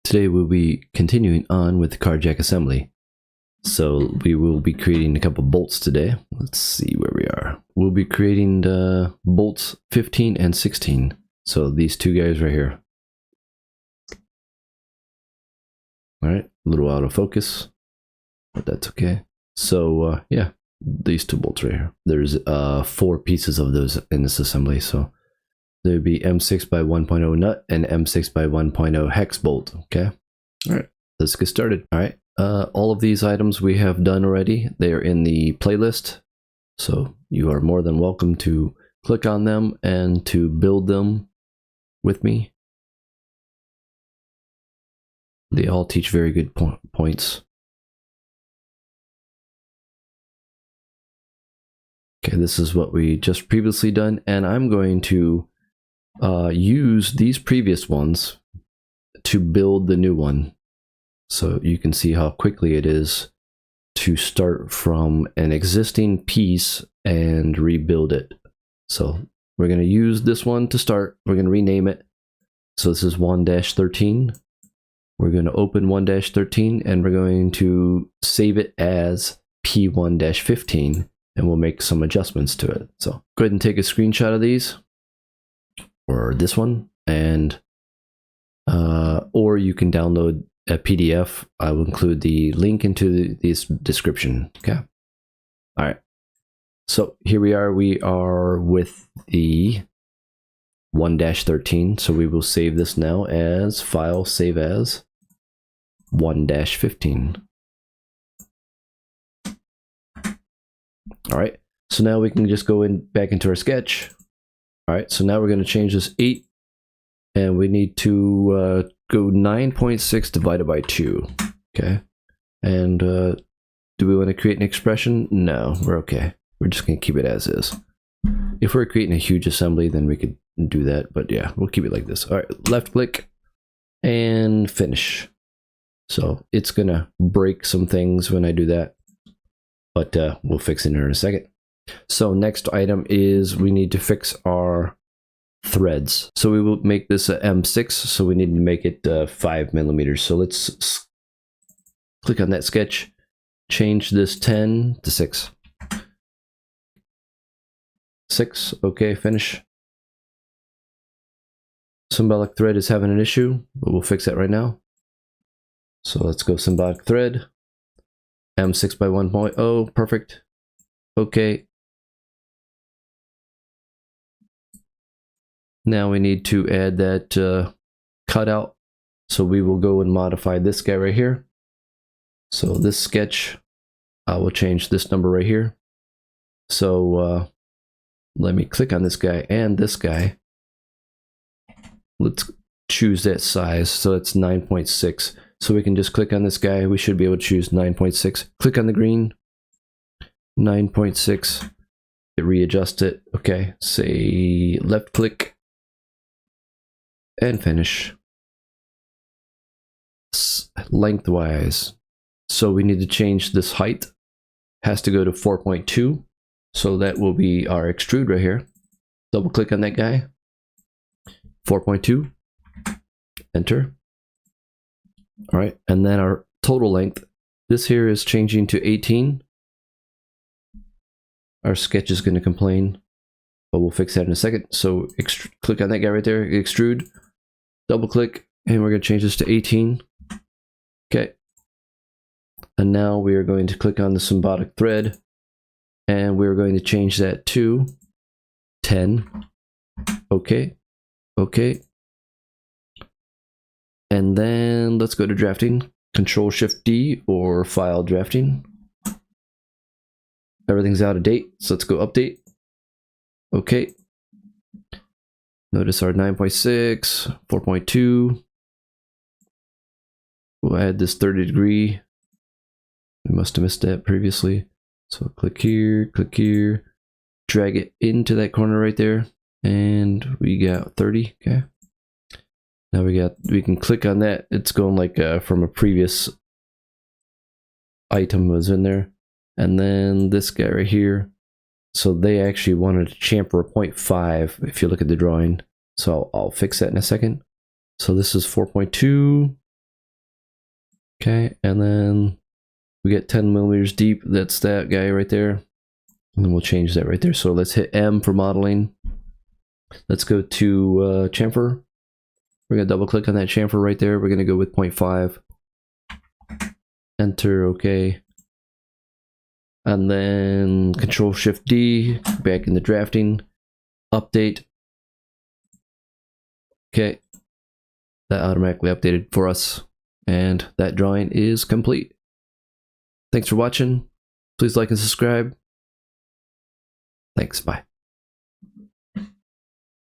Today we'll be continuing on with the car jack assembly. So we will be creating a couple bolts today. Let's see where we are. We'll be creating the bolts 15 and 16. So these two guys right here. Alright, a little out of focus, but that's okay. So yeah, these two bolts right here. There's 4 pieces of those in this assembly. So there'd be M6 by 1.0 nut and M6 by 1.0 hex bolt. Okay. All right, let's get started. All right. All of these items we have done already. They are in the playlist. So you are more than welcome to click on them and to build them with me. They all teach very good points. Okay, this is what we just previously done, and I'm going to use these previous ones to build the new one, so you can see how quickly it is to start from an existing piece and rebuild it. So we're going to use this one to start. We're going to rename it. So this is 1-13. We're going to open 1-13 and we're going to save it as P1-15, and we'll make some adjustments to it. So go ahead and take a screenshot of these, or this one, and or you can download a PDF. I will include the link into this description. Okay. All right. So here we are. We are with the 1-13. So we will save this now as file save as 1-15. All right. So now we can just go in back into our sketch. All right, so now we're going to change this 8, and we need to go 9.6 divided by 2. Okay, and do we want to create an expression? No, we're okay. We're just going to keep it as is. If we're creating a huge assembly, then we could do that, but yeah, we'll keep it like this. All right, left click and finish. So it's going to break some things when I do that, but we'll fix it in a second. So next item is we need to fix our threads. So we will make this a M6, so we need to make it 5mm. So let's click on that sketch, change this 10 to 6. 6, okay, finish. Symbolic thread is having an issue, but we'll fix that right now. So let's go symbolic thread, M6 by 1.0, perfect. Okay. Now we need to add that cutout. So we will go and modify this guy right here. So this sketch, I will change this number right here. So let me click on this guy and this guy. Let's choose that size. So it's 9.6. So we can just click on this guy. We should be able to choose 9.6. Click on the green. 9.6. Readjust it. Okay. Say left click. And finish. Lengthwise, so we need to change this height. Has to go to 4.2, so that will be our extrude right here. Double click on that guy. 4.2. Enter. All right, and then our total length. This here is changing to 18. Our sketch is going to complain, but we'll fix that in a second. So click on that guy right there. Extrude. Double click, and we're going to change this to 18. Okay. And now we are going to click on the symbolic thread, and we're going to change that to 10. Okay. Okay. And then let's go to drafting. Control-Shift-D or file drafting. Everything's out of date, so let's go update. Okay. Notice our 9.6, 4.2. We'll add this 30 degree. We must have missed that previously. So click here, drag it into that corner right there, and we got 30. Okay. Now we can click on that. It's going like from a previous item was in there, and then this guy right here. So they actually wanted to chamfer a 0.5 if you look at the drawing. So I'll fix that in a second. So this is 4.2. Okay, and then we get 10 millimeters deep. That's that guy right there. And then we'll change that right there. So let's hit M for modeling. Let's go to chamfer. We're gonna double click on that chamfer right there. We're gonna go with 0.5. Enter, okay. And then Control Shift D, back in the drafting, update. Okay, that automatically updated for us, and that drawing is complete. Thanks for watching. Please like and subscribe. Thanks, bye.